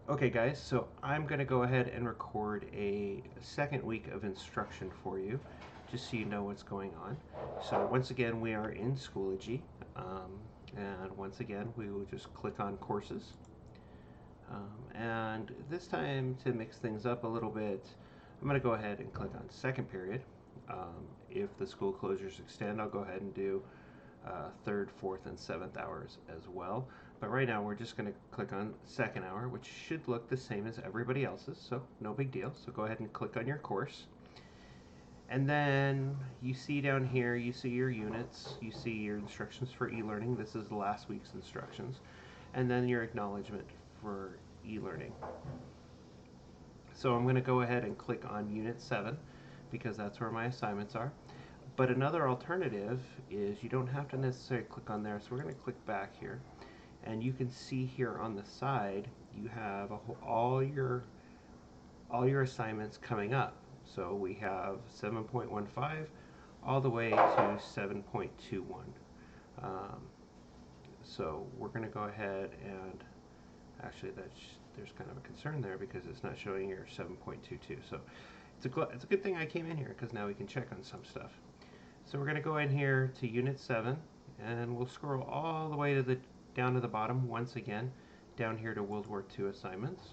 Okay guys, so I'm going to go ahead and record a second week of instruction for you, just so you know what's going on. So once again, we are in Schoology, and once again, we will just click on courses. And this time, to mix things up a little bit, I'm going to go ahead and click on second period. If the school closures extend, I'll go ahead and do third, fourth, and seventh hours as well. But right now we're just going to click on second hour, which should look the same as everybody else's, so no big deal. So go ahead and click on your course. And then you see down here, you see your units, you see your instructions for e-learning. This is last week's instructions. And then your acknowledgement for e-learning. So I'm going to go ahead and click on Unit 7 because that's where my assignments are. But another alternative is you don't have to necessarily click on there. So we're going to click back here. And you can see here on the side, you have all your assignments coming up. So we have 7.15 all the way to 7.21. So we're going to go ahead and actually there's kind of a concern there because it's not showing your 7.22. So it's a good thing I came in here because now we can check on some stuff. So we're going to go in here to Unit 7 and we'll scroll all the way to down to the bottom once again, down here to World War II assignments.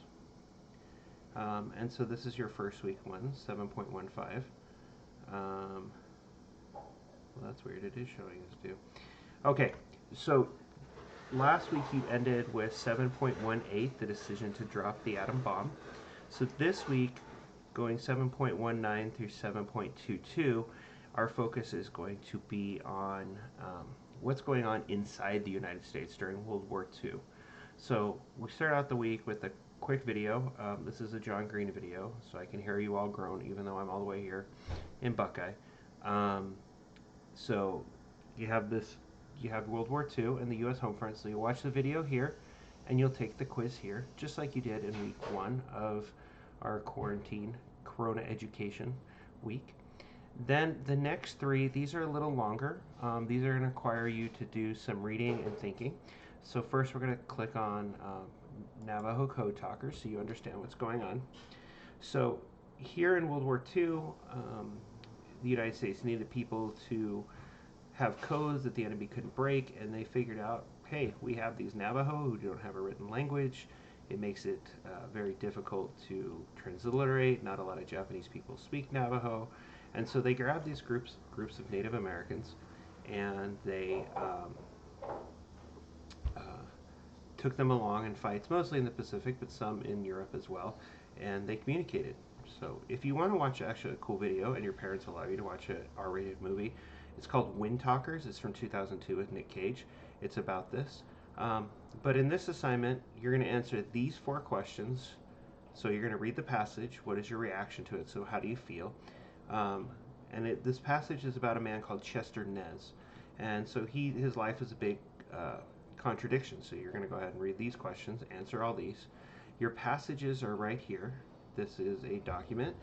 And so this is your first week one, 7.15. Well, that's weird, it is showing us too. Okay, so last week you ended with 7.18, the decision to drop the atom bomb. So this week, going 7.19 through 7.22, our focus is going to be on what's going on inside the United States during World War II. So we start out the week with a quick video. This is a John Green video, so I can hear you all groan, even though I'm all the way here in Buckeye. So you have World War II and the U.S. home front. So you watch the video here, and you'll take the quiz here, just like you did in week 1 of our quarantine Corona education week. Then the next 3, these are a little longer. These are going to require you to do some reading and thinking. So first we're going to click on Navajo Code Talkers so you understand what's going on. So here in World War II, the United States needed people to have codes that the enemy couldn't break, and they figured out, hey, we have these Navajo who don't have a written language. It makes it very difficult to transliterate. Not a lot of Japanese people speak Navajo. And so they grabbed these groups of Native Americans, and they took them along in fights, mostly in the Pacific, but some in Europe as well, and they communicated. So if you want to watch actually a cool video, and your parents allow you to watch an R-rated movie, it's called Wind Talkers. It's from 2002 with Nick Cage. It's about this. But in this assignment, you're going to answer these 4 questions. So you're going to read the passage. What is your reaction to it? So how do you feel? This passage is about a man called Chester Nez. And so his life is a big contradiction. So you're going to go ahead and read these questions, answer all these. Your passages are right here. This is a document.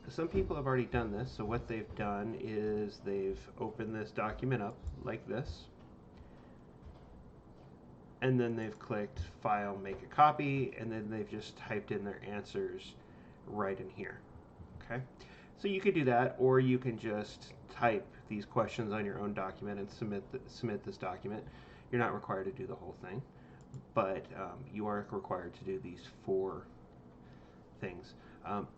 Some people have already done this. So what they've done is they've opened this document up like this. And then they've clicked File, Make a Copy, and then they've just typed in their answers right in here. Okay? So you could do that, or you can just type these questions on your own document and submit this document. You're not required to do the whole thing, but you are required to do these 4 things.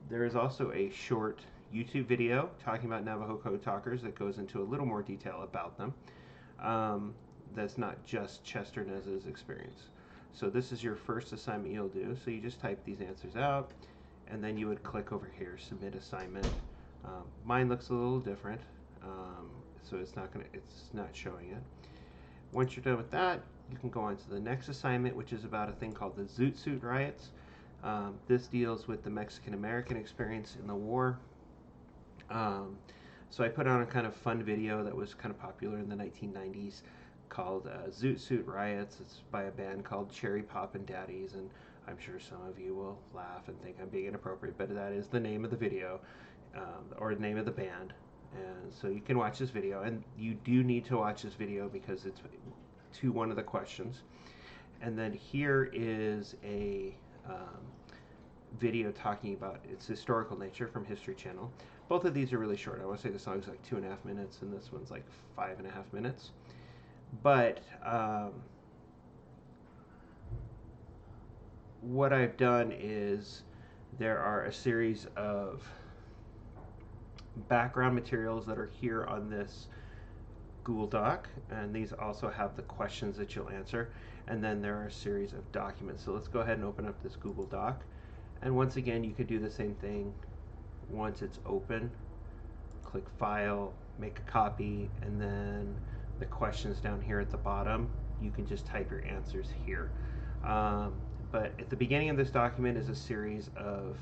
There is also a short YouTube video talking about Navajo Code Talkers that goes into a little more detail about them. That's not just Chester Nez's experience. So this is your first assignment you'll do. So you just type these answers out, and then you would click over here, Submit Assignment. Mine looks a little different, so it's not showing it. Once you're done with that, you can go on to the next assignment, which is about a thing called the Zoot Riots. This deals with the Mexican-American experience in the war. So I put on a kind of fun video that was kind of popular in the 1990s called Zoot Riots. It's by a band called Cherry Poppin' Daddies, and I'm sure some of you will laugh and think I'm being inappropriate, but that is the name of the video, or the name of the band. And so you can watch this video, and you do need to watch this video because it's to one of the questions. And then here is a video talking about its historical nature from History Channel. Both of these are really short. I want to say the song's like 2.5 minutes, and this one's like 5.5 minutes. But what I've done is there are a series of background materials that are here on this Google Doc, and these also have the questions that you'll answer, and then there are a series of documents. So let's go ahead and open up this Google Doc, and once again you could do the same thing. Once it's open, click File, make a copy, and then the questions down here at the bottom, you can just type your answers here. But at the beginning of this document is a series of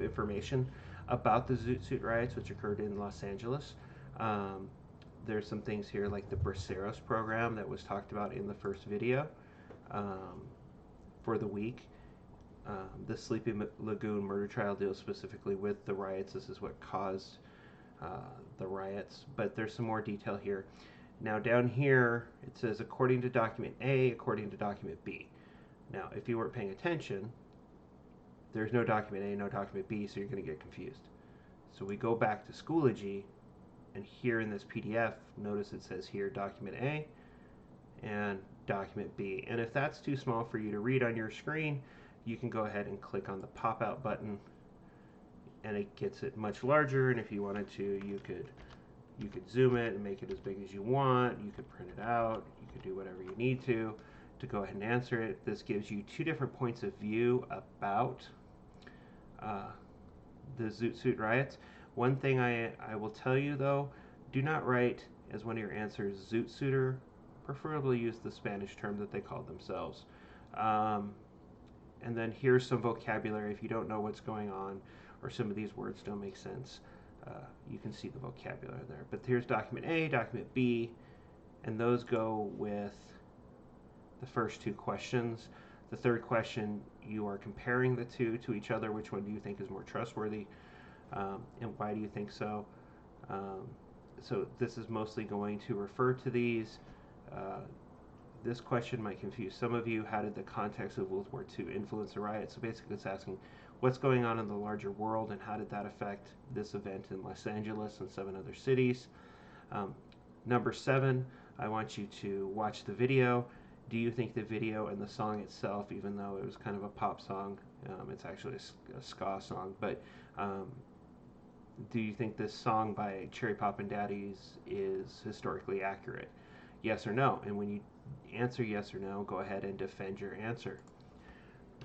information about the Zoot Suit riots, which occurred in Los Angeles. There's some things here like the Braceros program that was talked about in the first video for the week. The Sleepy Lagoon murder trial deals specifically with the riots. This is what caused the riots, but there's some more detail here. Now down here it says according to document A, according to document B. Now if you weren't paying attention, there's no document A, no document B, so you're going to get confused. So we go back to Schoology, and here in this PDF, notice it says here document A and document B. And if that's too small for you to read on your screen, you can go ahead and click on the pop-out button, and it gets it much larger. And if you wanted to, you could zoom it and make it as big as you want. You could print it out. You could do whatever you need to go ahead and answer it. This gives you two different points of view about the Zoot Suit riots. One thing I will tell you though, do not write as one of your answers Zoot Suiter. Preferably use the Spanish term that they called themselves. And then here's some vocabulary if you don't know what's going on or some of these words don't make sense. You can see the vocabulary there. But here's document A, document B, and those go with the first two questions. The third question, you are comparing the two to each other. Which one do you think is more trustworthy, and why do you think so? So this is mostly going to refer to these. This question might confuse some of you. How did the context of World War II influence the riot? So basically it's asking what's going on in the larger world and how did that affect this event in Los Angeles and 7 other cities. Number 7, I want you to watch the video. Do you think the video and the song itself, even though it was kind of a pop song, it's actually a ska song, but do you think this song by Cherry Poppin' Daddies is historically accurate? Yes or no? And when you answer yes or no, go ahead and defend your answer.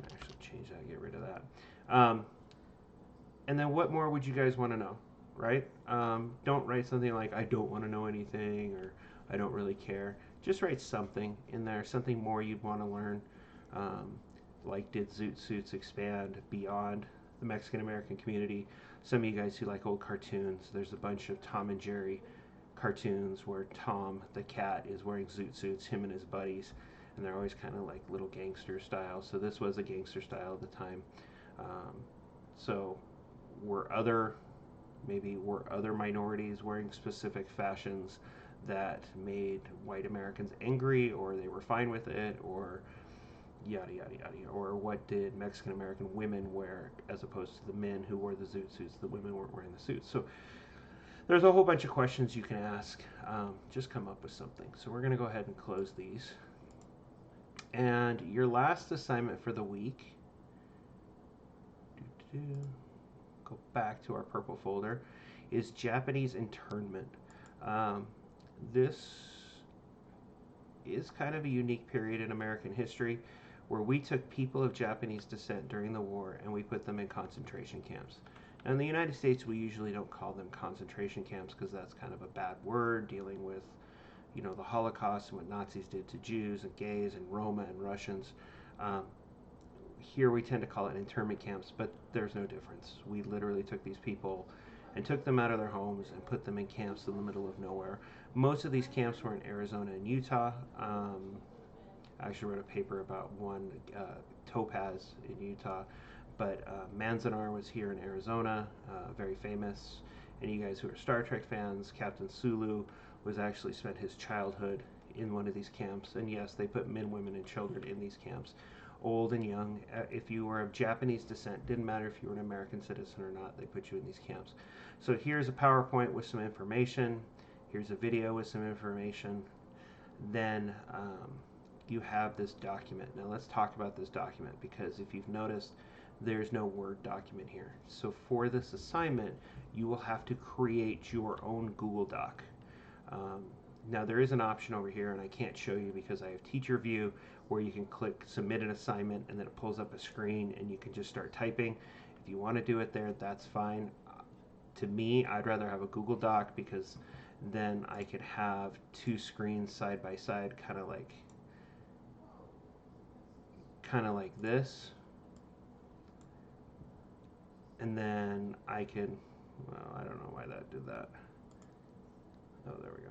Actually change that, get rid of that. And then what more would you guys want to know, right? Don't write something like I don't want to know anything or I don't really care. Just write something in there, something more you'd want to learn. Like, did Zoot Suits expand beyond the Mexican American community? Some of you guys who like old cartoons, there's a bunch of Tom and Jerry cartoons where Tom the cat is wearing Zoot Suits, him and his buddies, and they're always kind of like little gangster style. So this was a gangster style at the time. So were other minorities wearing specific fashions that made white Americans angry, or they were fine with it, or yada yada yada? Or what did Mexican American women wear as opposed to the men who wore the Zoot Suits? The women weren't wearing the suits. So there's a whole bunch of questions you can ask. Just come up with something. So we're going to go ahead and close these. And your last assignment for the week, go back to our purple folder, is Japanese internment. This is kind of a unique period in American history where we took people of Japanese descent during the war and we put them in concentration camps. Now, in the United States, we usually don't call them concentration camps because that's kind of a bad word, dealing with, the Holocaust and what Nazis did to Jews and gays and Roma and Russians. Here we tend to call it internment camps, but there's no difference. We literally took these people and took them out of their homes and put them in camps in the middle of nowhere. Most of these camps were in Arizona and Utah. I actually wrote a paper about one, Topaz in Utah. But Manzanar was here in Arizona, very famous. And you guys who are Star Trek fans, Captain Sulu was actually spent his childhood in one of these camps. And yes, they put men, women, and children in these camps. old and young. If you were of Japanese descent, didn't matter if you were an American citizen or not, they put you in these camps. So here's a PowerPoint with some information. Here's a video with some information. Then you have this document. Now let's talk about this document, because if you've noticed, there's no Word document here. So for this assignment, you will have to create your own Google Doc. Now there is an option over here, and I can't show you because I have Teacher View, where you can click Submit an Assignment, and then it pulls up a screen, and you can just start typing. If you want to do it there, that's fine. To me, I'd rather have a Google Doc, because then I could have two screens side by side, kind of like this. And then I can, well, I don't know why that did that. Oh, there we go.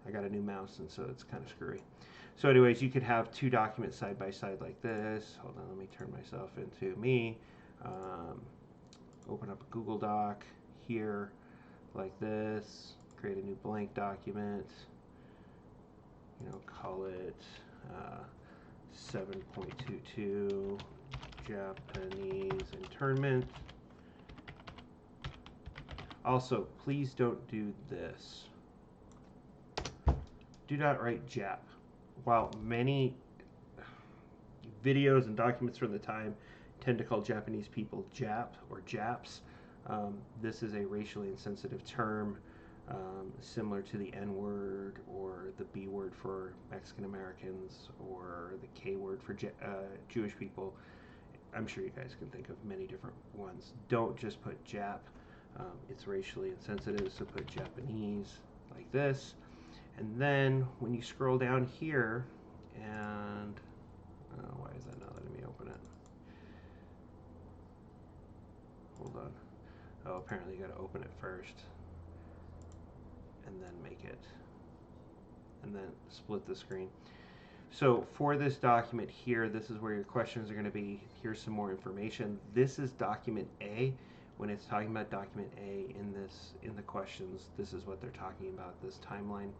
I got a new mouse, and so it's kind of screwy. So anyways, you could have two documents side by side like this. Hold on, let me turn myself into me. Open up a Google Doc here like this. Create a new blank document. You know, call it 7.22 Japanese internment. Also, please don't do this. Do not write Jap. While many videos and documents from the time tend to call Japanese people Jap or Japs, this is a racially insensitive term, similar to the N word or the B word for Mexican Americans or the K word for Jewish people. I'm sure you guys can think of many different ones. Don't just put Jap. It's racially insensitive, so put Japanese like this. And then when you scroll down here, and why is that not letting me open it? Hold on. Oh, apparently you got to open it first, and then make it, and then split the screen. So for this document here, this is where your questions are going to be. Here's some more information. This is document A. When it's talking about document A in the questions, this is what they're talking about, this timeline.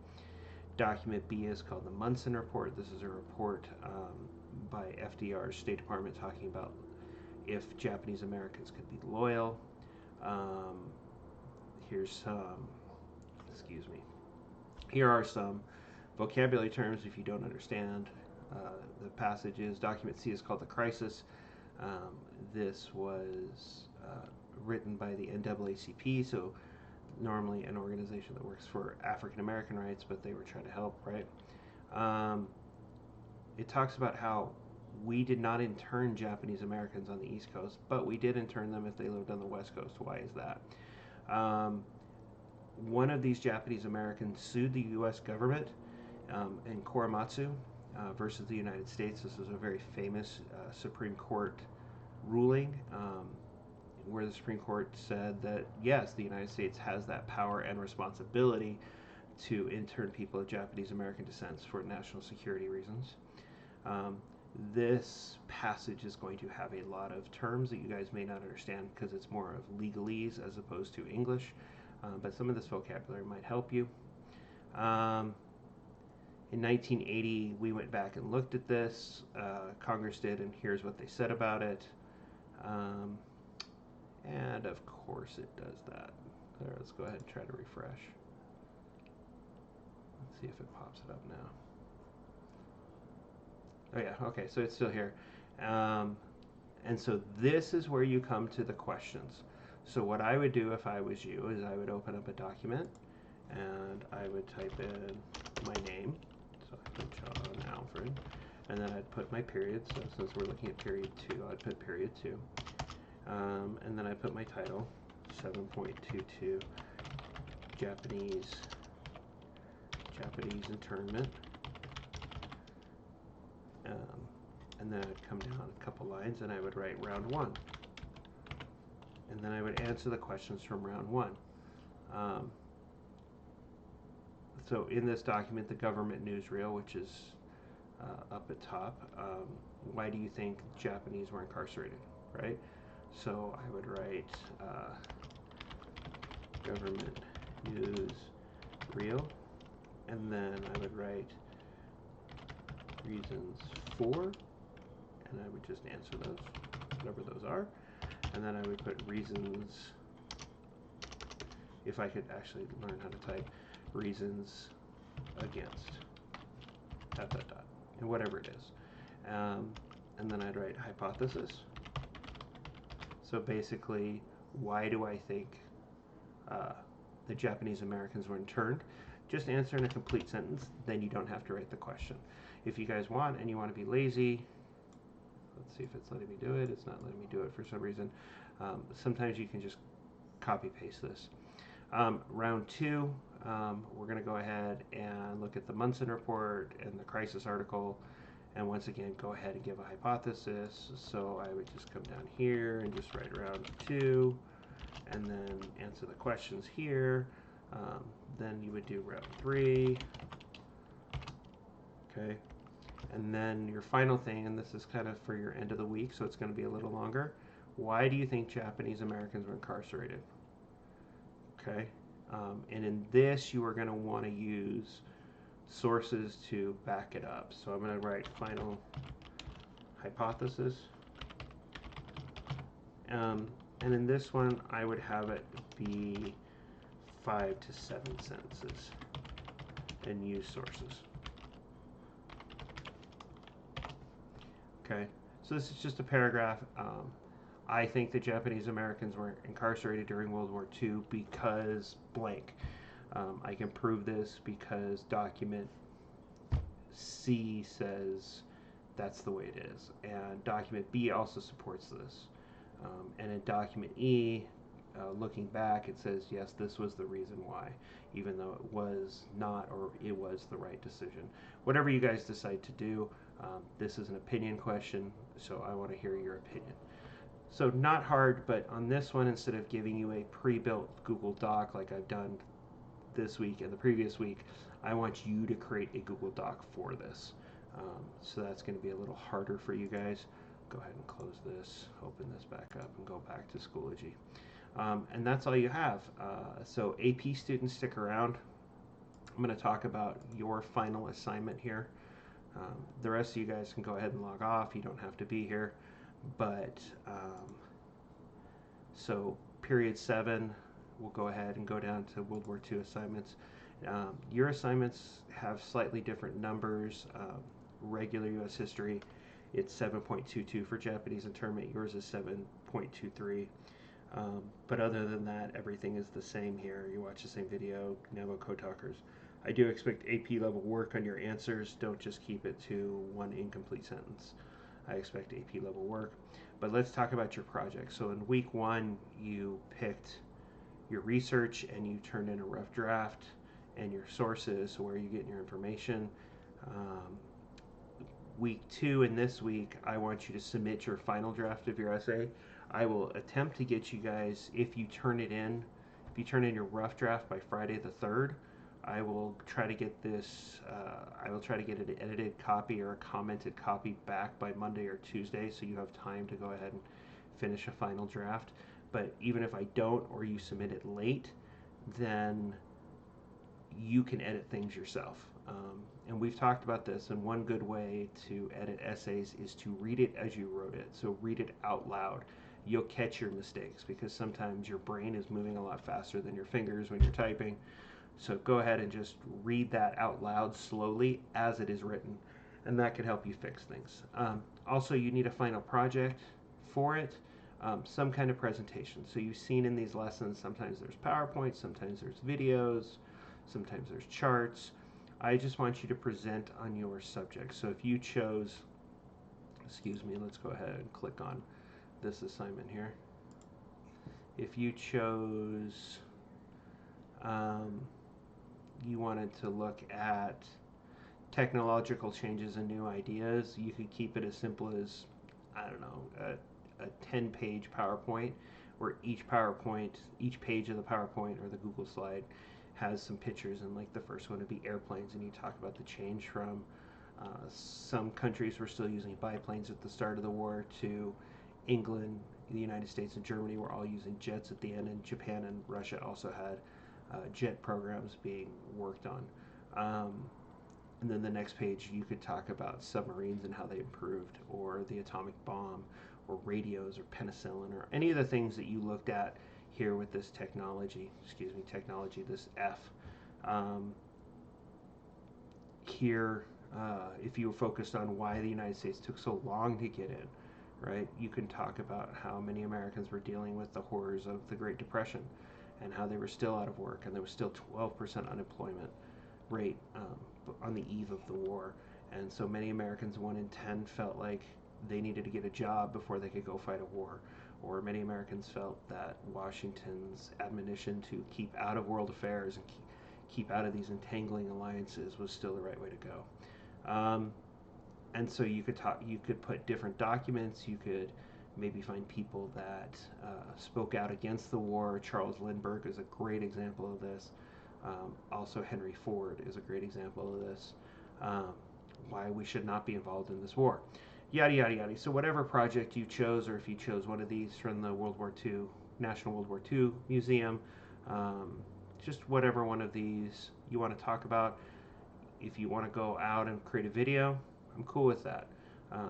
Document B is called the Munson Report. This is a report by FDR's State Department talking about if Japanese Americans could be loyal. Here's some, excuse me, here are some vocabulary terms if you don't understand the passages. Document C is called the Crisis. This was written by the NAACP, so normally an organization that works for African American rights, but they were trying to help, right? It talks about how we did not intern Japanese Americans on the East Coast, but we did intern them if they lived on the West Coast. Why is that? One of these Japanese Americans sued the U.S. government in Korematsu versus the United States. This was a very famous Supreme Court ruling where the Supreme Court said that, yes, the United States has that power and responsibility to intern people of Japanese American descent for national security reasons. This passage is going to have a lot of terms that you guys may not understand because it's more of legalese as opposed to English, but some of this vocabulary might help you. In 1980, we went back and looked at this. Congress did, and here's what they said about it. And of course it does that. There, let's go ahead and try to refresh. Let's see if it pops it up now. Oh yeah, okay, so it's still here. And so this is where you come to the questions. So what I would do if I was you is I would open up a document and I would type in my name. So I put John Alfred, and then I'd put my period. So since we're looking at period 2, I'd put period 2. And then I put my title, 7.22 Japanese internment. And then I'd come down a couple lines and I would write round 1. And then I would answer the questions from round 1. So in this document, the government newsreel, which is up at top, why do you think Japanese were incarcerated, right? So I would write government news reel, and then I would write reasons for, and I would just answer those, whatever those are, and then I would put reasons, if I could actually learn how to type, reasons against, dot, dot, dot, and whatever it is. And then I'd write hypothesis. So basically, why do I think the Japanese Americans were interned? Just answer in a complete sentence, then you don't have to write the question. If you guys want and you want to be lazy, let's see if it's letting me do it. It's not letting me do it for some reason. Sometimes you can just copy paste this. Round 2, we're going to go ahead and look at the Munson report and the crisis article, and once again go ahead and give a hypothesis. So I would just come down here and just write round 2, and then answer the questions here. Then you would do round 3. Okay, and then your final thing, and this is kind of for your end of the week, so it's going to be a little longer. Why do you think Japanese Americans were incarcerated? Okay, and in this you are going to want to use sources to back it up. So I'm going to write final hypothesis. And in this one, I would have it be 5 to 7 sentences and use sources. Okay, so this is just a paragraph. I think the Japanese Americans were incarcerated during World War II because blank. I can prove this because document C says that's the way it is, and document B also supports this. And in document E, looking back, it says yes, this was the reason why, even though it was not, or it was the right decision. Whatever you guys decide to do, this is an opinion question, so I want to hear your opinion. So not hard, but on this one, instead of giving you a pre-built Google Doc like I've done this week and the previous week, I want you to create a Google Doc for this. So that's going to be a little harder for you guys. Go ahead and close this, open this back up, and go back to Schoology. And that's all you have. So AP students, stick around. I'm going to talk about your final assignment here. The rest of you guys can go ahead and log off. You don't have to be here. But so period 7, we'll go ahead and go down to World War II assignments. Your assignments have slightly different numbers. Regular US history, it's 7.22 for Japanese internment. Yours is 7.23. But other than that, everything is the same here. You watch the same video, Navajo code talkers. I do expect AP level work on your answers. Don't just keep it to one incomplete sentence. I expect AP level work. But let's talk about your project. So in week 1, you picked your research and you turned in a rough draft and your sources, so where are you getting your information. Week 2 and this week, I want you to submit your final draft of your essay. I will attempt to get you guys, if you turn in your rough draft by Friday the 3rd, I will try to get this, I will try to get an edited copy or a commented copy back by Monday or Tuesday, so you have time to go ahead and finish a final draft. But even if I don't, or you submit it late, then you can edit things yourself. And we've talked about this, and one good way to edit essays is to read it as you wrote it. So read it out loud. You'll catch your mistakes because sometimes your brain is moving a lot faster than your fingers when you're typing. So go ahead and just read that out loud slowly as it is written, and that can help you fix things. Also, you need a final project for it, some kind of presentation. So you've seen in these lessons, sometimes there's PowerPoint, sometimes there's videos, sometimes there's charts. I just want you to present on your subject. So if you chose, excuse me, let's go ahead and click on this assignment here. If you chose, you wanted to look at technological changes and new ideas, you could keep it as simple as, I don't know, a 10-page PowerPoint, where each page of the PowerPoint or the Google slide has some pictures, and like the first one would be airplanes, and you talk about the change from some countries were still using biplanes at the start of the war to England, the United States, and Germany were all using jets at the end, and Japan and Russia also had jet programs being worked on. And then the next page, you could talk about submarines and how they improved, or the atomic bomb, or radios, or penicillin, or any of the things that you looked at here with this technology, this F. Um, Here, if you were focused on why the United States took so long to get in, right, you can talk about how many Americans were dealing with the horrors of the Great Depression and how they were still out of work, and there was still 12% unemployment rate on the eve of the war. And so many Americans, 1 in 10, felt like they needed to get a job before they could go fight a war. Or many Americans felt that Washington's admonition to keep out of world affairs and keep out of these entangling alliances was still the right way to go. And so you could put different documents. You could maybe find people that spoke out against the war. Charles Lindbergh is a great example of this. Also, Henry Ford is a great example of this. Why we should not be involved in this war. Yada, yada, yada. So whatever project you chose, or if you chose one of these from the World War II, National World War II Museum, just whatever one of these you want to talk about. If you want to go out and create a video, I'm cool with that.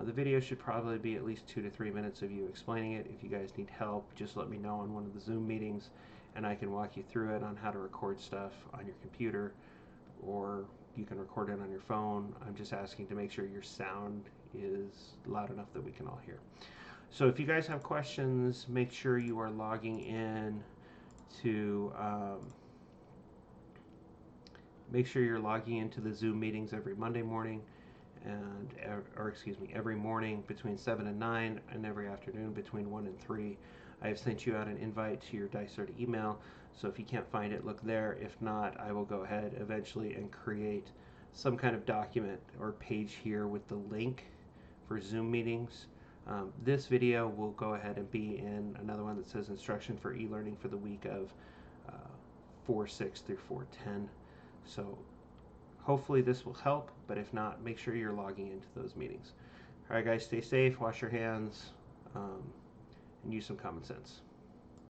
The video should probably be at least 2 to 3 minutes of you explaining it. If you guys need help, just let me know on one of the Zoom meetings, and I can walk you through it on how to record stuff on your computer, or you can record it on your phone. I'm just asking to make sure your sound is loud enough that we can all hear. So if you guys have questions, make sure you are logging in to make sure you're logging into the Zoom meetings every Monday morning, every morning between 7 and 9, and every afternoon between 1 and 3. I have sent you out an invite to your Dysart email, so if you can't find it, look there. If not, I will go ahead eventually and create some kind of document or page here with the link for Zoom meetings. This video will go ahead and be in another one that says instruction for e-learning for the week of 4/6 through 4/10. So hopefully this will help, but if not, make sure you're logging into those meetings. All right, guys, stay safe, wash your hands, and use some common sense.